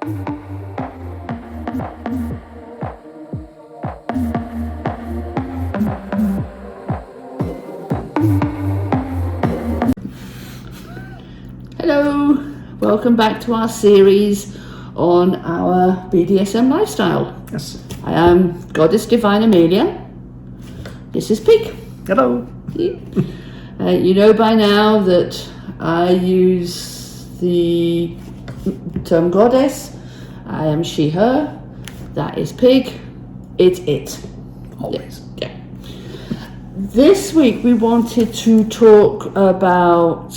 Hello, welcome back to our series on our BDSM lifestyle. Yes. I am Goddess Divine Amelia. This is Pig. Hello. You know by now that I use the term goddess. I am she, her. That is Pig. It's it. Always. Yeah. This week we wanted to talk about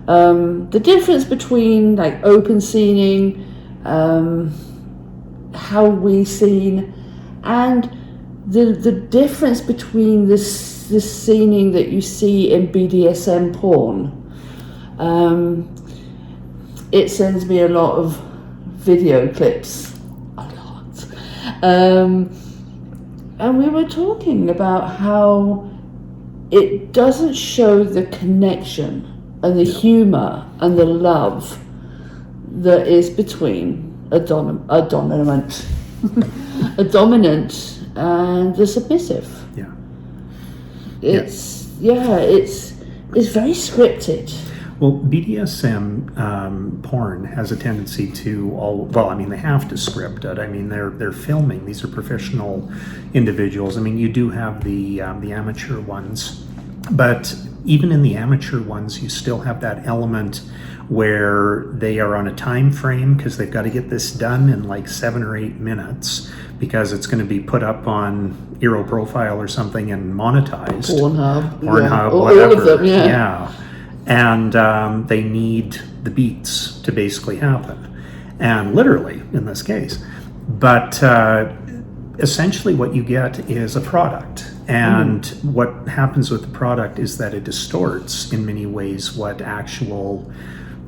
the difference between like open scening, how we scene, and the difference between this scening that you see in BDSM porn. It sends me a lot of video clips, a lot. And we were talking about how it doesn't show the connection and the humor and the love that is between a dominant and the submissive. Yeah. It's very scripted. Well, BDSM porn has a tendency to they have to script it. I mean, they're filming. These are professional individuals. I mean, you do have the amateur ones, but even in the amateur ones, you still have that element where they are on a time frame because they've got to get this done in like 7 or 8 minutes because it's going to be put up on Eero Profile or something and monetized. Pornhub, whatever. All of them, Yeah. And they need the beats to basically happen, and literally in this case. But essentially what you get is a product. And what happens with the product is that it distorts in many ways what actual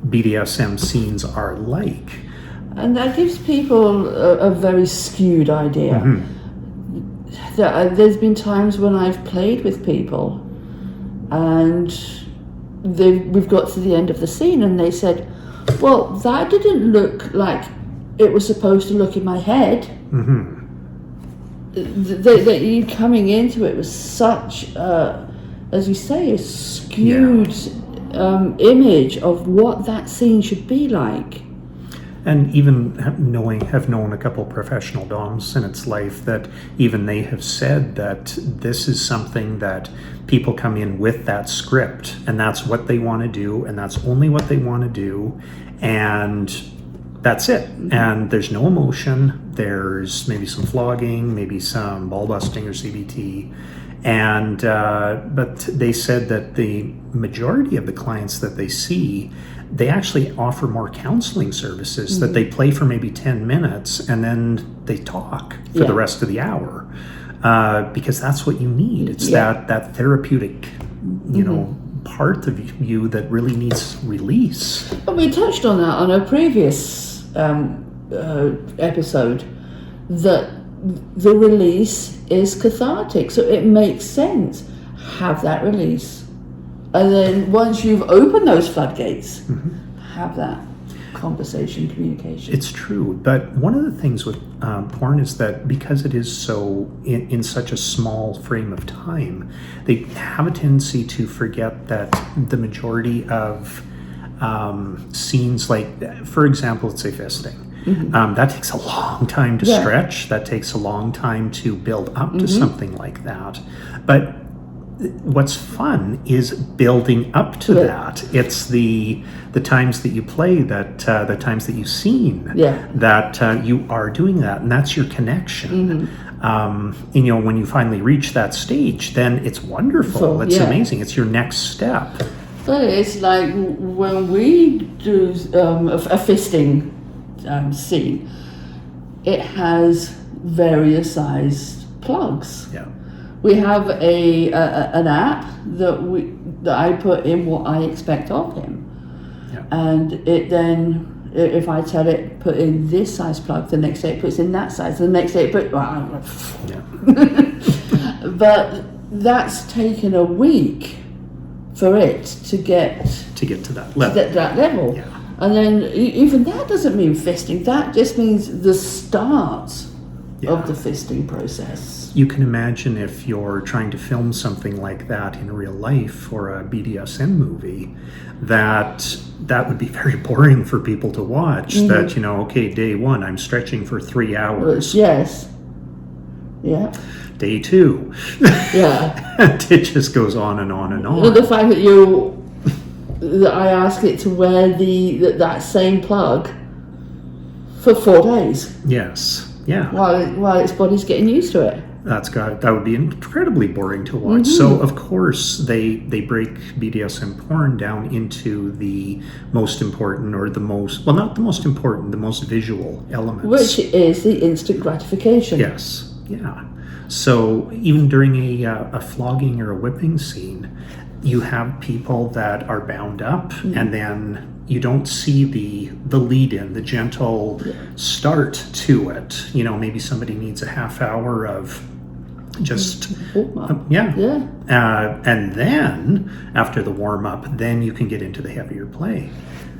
BDSM scenes are like. And that gives people a very skewed idea. There's been times when I've played with people and we've got to the end of the scene and they said, well, that didn't look like it was supposed to look in my head. That you coming into it was such, as you say, a skewed image of what that scene should be like. And even have known a couple professional doms in its life that even they have said that this is something that people come in with that script and that's what they want to do and that's only what they want to do and that's it. And there's no emotion. There's maybe some flogging, maybe some ball busting or CBT. And but they said that the majority of the clients that they see, they actually offer more counseling services that they play for maybe 10 minutes and then they talk for the rest of the hour because that's what you need. It's that therapeutic, part of you that really needs release. But we touched on that on a previous episode, that the release is cathartic, so it makes sense. Have that release. And then once you've opened those floodgates, have that conversation, communication. It's true, but one of the things with porn is that because it is so in such a small frame of time, they have a tendency to forget that the majority of scenes, like for example, let's say fisting, that takes a long time to stretch. That takes a long time to build up to something like that. But what's fun is building up to that. It's the times that you play, that the times that you've seen, that you are doing that, and that's your connection. When you finally reach that stage, then it's wonderful. It's amazing. It's your next step. But it's like when we do a fisting scene, it has various sized plugs. Yeah. We have an app that I put in what I expect of him, and it then, if I tell it put in this size plug, the next day it puts in that size, the next day it put. But that's taken a week for it to get to that level. And then even that doesn't mean fisting. That just means the start of the fisting process. You can imagine if you're trying to film something like that in real life or a BDSM movie, that would be very boring for people to watch. That, okay, day 1, I'm stretching for 3 hours. Yes. Yeah. Day 2. Yeah. And it just goes on and on and on. The fact that I ask it to wear that same plug for 4 days. Yes. Yeah. While its body's getting used to it. That would be incredibly boring to watch. So of course they break BDSM porn down into the most important, or the most, well, not the most important, the most visual elements. Which is the instant gratification. Yes. Yeah. So even during a flogging or a whipping scene, you have people that are bound up, and then you don't see the lead in, the gentle start to it. Maybe somebody needs a half hour of just and then after the warm up, then you can get into the heavier play.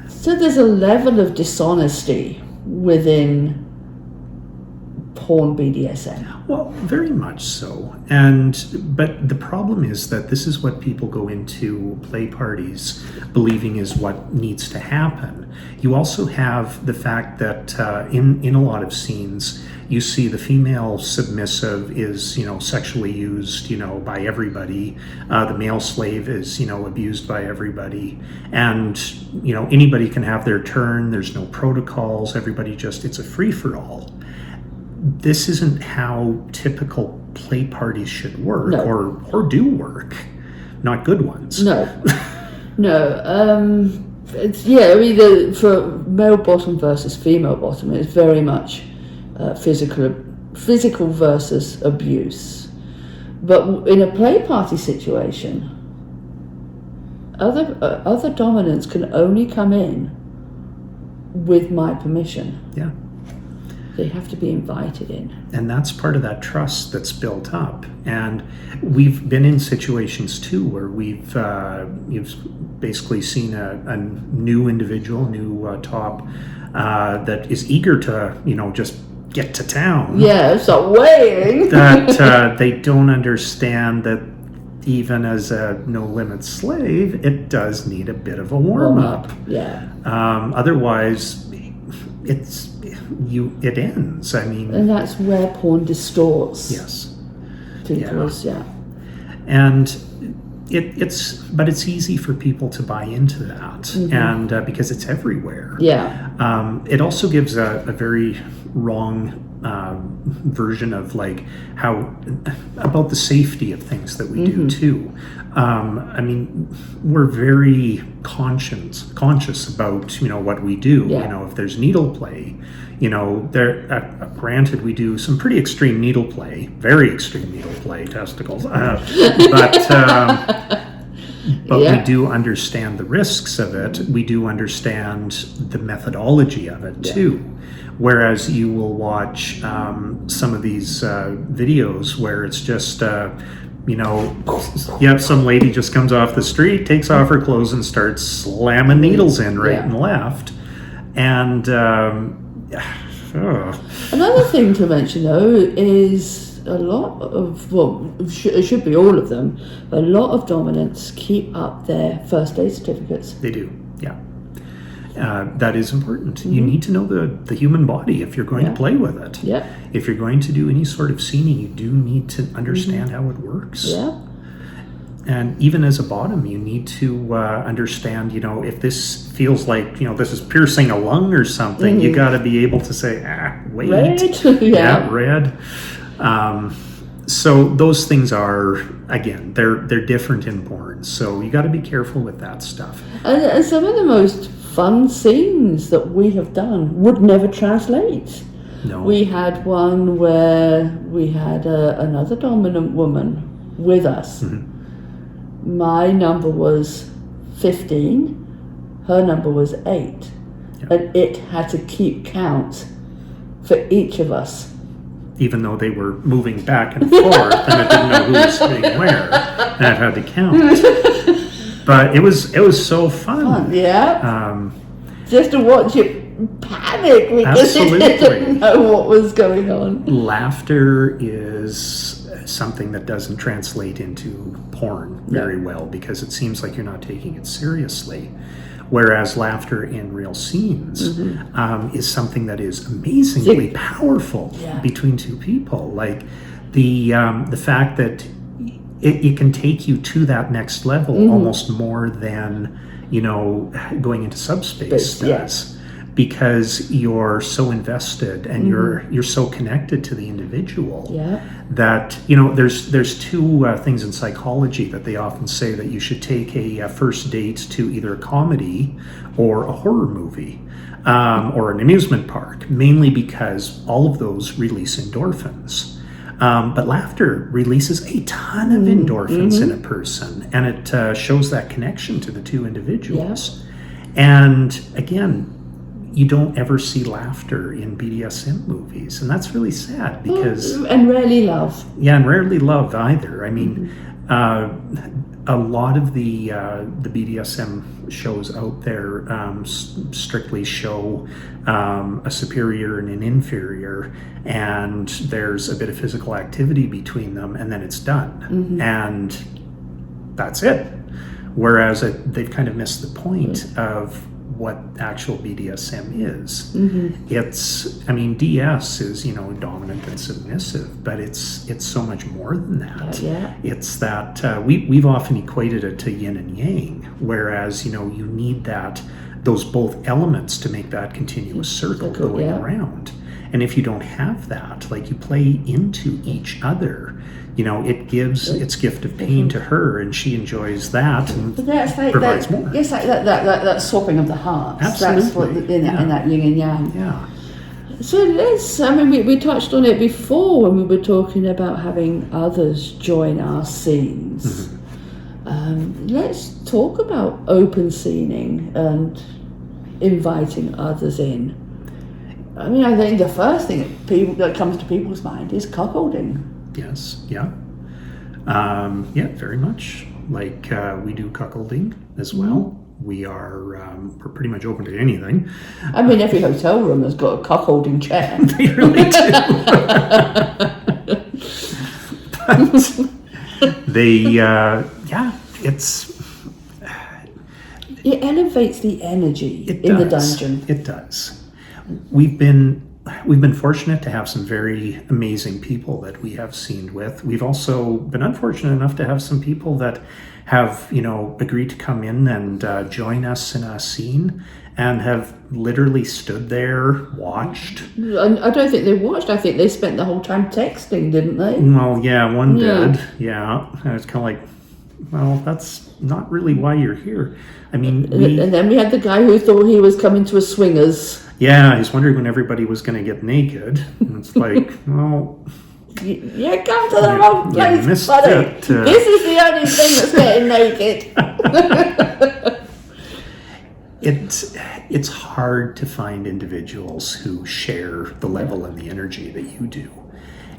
So there's a level of dishonesty within porn BDSM. Well, very much so. But the problem is that this is what people go into play parties believing is what needs to happen. You also have the fact that in a lot of scenes, you see the female submissive is, sexually used, by everybody. The male slave is, abused by everybody. And, anybody can have their turn. There's no protocols. It's a free-for-all. This isn't how typical play parties should work, or do work. Not good ones. No. For male bottom versus female bottom, it's very much physical versus abuse. But in a play party situation, other dominants can only come in with my permission. Yeah. They have to be invited in. And that's part of that trust that's built up. And we've been in situations too where you've basically seen a new individual, new top that is eager to, just get to town. Yeah, start weighing. That they don't understand that even as a no-limit slave, it does need a bit of a warm-up. Yeah. Otherwise, it ends. I mean, and that's where porn distorts. Yes. People's, And it's easy for people to buy into that, and because it's everywhere. Yeah. It also gives a very wrong version of about the safety of things that we do too. I mean, we're very conscious about what we do. If there's needle play, granted we do some pretty extreme needle play, very extreme needle play, testicles, but we do understand the risks of it. We do understand the methodology of it too. Whereas you will watch some of these videos where it's just, some lady just comes off the street, takes off her clothes and starts slamming needles in right and left. And another thing to mention though is a lot of, it should be all of them, but a lot of dominants keep up their first aid certificates. They do, yeah. That is important. You need to know the human body if you're going to play with it. Yeah. If you're going to do any sort of scening, you do need to understand how it works. Yeah. And even as a bottom, you need to understand, if this feels like, this is piercing a lung or something, you got to be able to say, wait. Red. Red. So those things are, again, they're different in porn. So you got to be careful with that stuff. And some of the most fun scenes that we have done would never translate. No. We had one where we had another dominant woman with us. My number was 15, her number was 8, and it had to keep count for each of us. Even though they were moving back and forth, and it didn't know who was sitting where, and it had to count. But it was so fun. Yeah. just to watch it panic because it didn't know what was going on. Laughter is something that doesn't translate into porn very well because it seems like you're not taking it seriously. Whereas laughter in real scenes is something that is amazingly powerful between two people. Like the fact that it can take you to that next level almost more than going into subspace does. Because you're so invested and you're so connected to the individual that there's two things in psychology that they often say that you should take a first date to either a comedy or a horror movie or an amusement park, mainly because all of those release endorphins. But laughter releases a ton of endorphins in a person, and it shows that connection to the two individuals. And again, you don't ever see laughter in BDSM movies, and that's really sad because and rarely love. Yeah, and rarely love either. I mean, a lot of the BDSM shows out there strictly show a superior and an inferior, and there's a bit of physical activity between them, and then it's done, and that's it. Whereas they've kind of missed the point of what actual BDSM is. It's, I mean, DS is, dominant and submissive, but it's so much more than that. It's that we've often equated it to yin and yang, whereas, you need those both elements to make that continuous circle going around. And if you don't have that, like you play into each other, it gives its gift of pain to her, and she enjoys that and provides more. It's like that swapping of the hearts. Absolutely. That's what in that yin and yang. Yeah. So we touched on it before when we were talking about having others join our scenes. Let's talk about open scening and inviting others in. I mean, I think the first thing that comes to people's mind is cuckolding. Yes, yeah. Very much. Like we do cuckolding as well. We're pretty much open to anything. I mean, every hotel room has got a cuckolding chair. They really do. It elevates the energy in the dungeon. It does. We've been fortunate to have some very amazing people that we have scened with. We've also been unfortunate enough to have some people that have, agreed to come in and join us in a scene and have literally stood there, watched. I don't think they watched. I think they spent the whole time texting, didn't they? Well, yeah, one did. Yeah. And it's kind of like, well, that's not really why you're here. I mean, and then we had the guy who thought he was coming to a swingers. Yeah, he's wondering when everybody was going to get naked. And it's like, well... You come to the wrong place, buddy. This is the only thing that's getting naked. It's hard to find individuals who share the level and the energy that you do.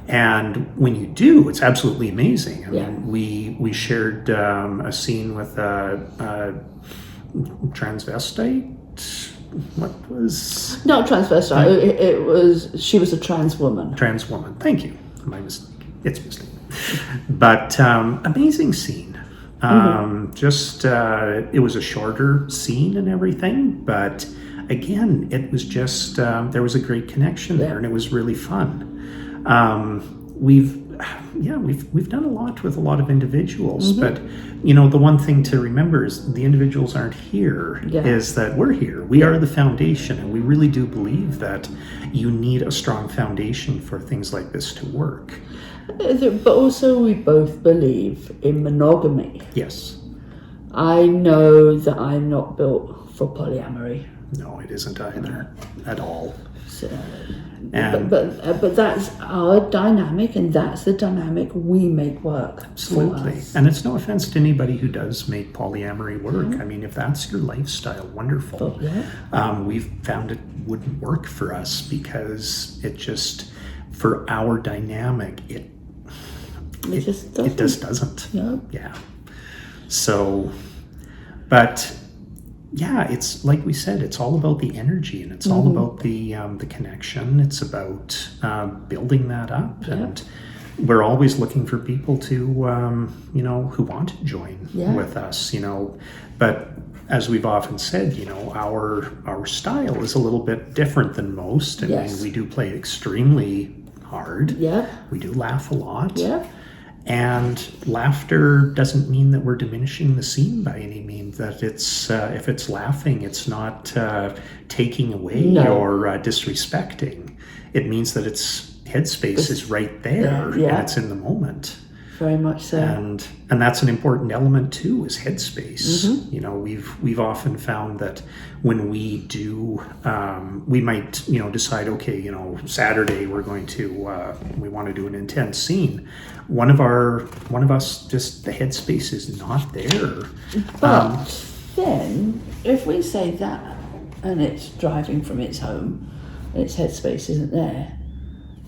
And when you do, it's absolutely amazing. I mean, we shared a scene with a transvestite. What was... Not transvestite. She was a trans woman. Trans woman. Thank you. My mistake. It's mistake. But amazing scene. It was a shorter scene and everything, but again, it was just there was a great connection there, and it was really fun. We've done a lot with a lot of individuals, but the one thing to remember is the individuals aren't here, is that we're here. We are the foundation, and we really do believe that you need a strong foundation for things like this to work. But also we both believe in monogamy. Yes. I know that I'm not built for polyamory. No, it isn't either, at all. So, but that's our dynamic, and that's the dynamic we make work. Absolutely. And it's no offense to anybody who does make polyamory work. I mean, if that's your lifestyle, wonderful. We've found it wouldn't work for us because it just, for our dynamic, it just doesn't. Yeah. Yeah. So, but yeah, it's like we said, it's all about the energy, and it's all about the connection. It's about building that up, and we're always looking for people to who want to join with us. But as we've often said, our style is a little bit different than most. I mean, we do play extremely hard. Yeah. We do laugh a lot. Yeah. And laughter doesn't mean that we're diminishing the scene by any means. That it's if it's laughing, it's not taking away or disrespecting. It means that its headspace is right there, and it's in the moment. Very much so. And that's an important element too, is headspace. We've often found that when we do, we might decide, okay, Saturday we're going to we want to do an intense scene. One of us, just the headspace is not there. But then, if we say that, and it's driving from its home, its headspace isn't there.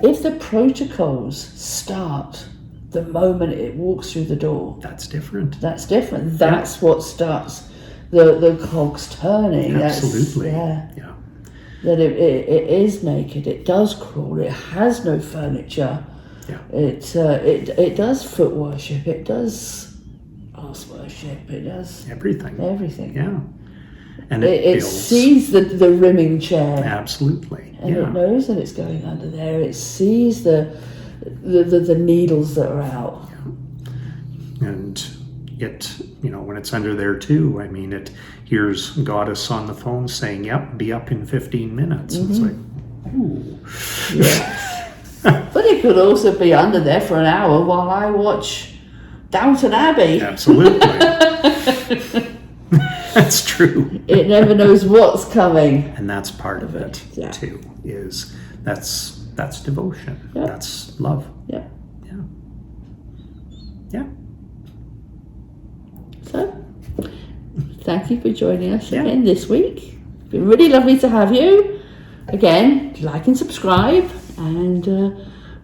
If the protocols start the moment it walks through the door, that's different. That's what starts the cogs turning. Absolutely. That it is naked. It does crawl. It has no furniture. Yeah. It does foot worship. It does ass worship. It does everything. Yeah. And it sees the rimming chair. Absolutely. And it knows that it's going under there. It sees the needles that are out. Yeah. And it, when it's under there too, I mean, it hears Goddess on the phone saying, "Yep, be up in 15 minutes." And it's like, ooh. Yes. But it could also be under there for an hour while I watch Downton Abbey. Absolutely. That's true. It never knows what's coming. And that's part of it too, is that's devotion. Yep. That's love. Yeah. Yeah. Yeah. So, thank you for joining us again this week. It's been really lovely to have you. Again, like and subscribe, and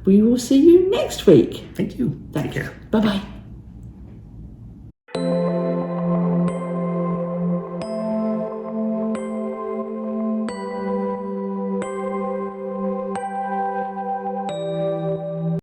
we will see you next week. Thank you. Take care. Bye-bye.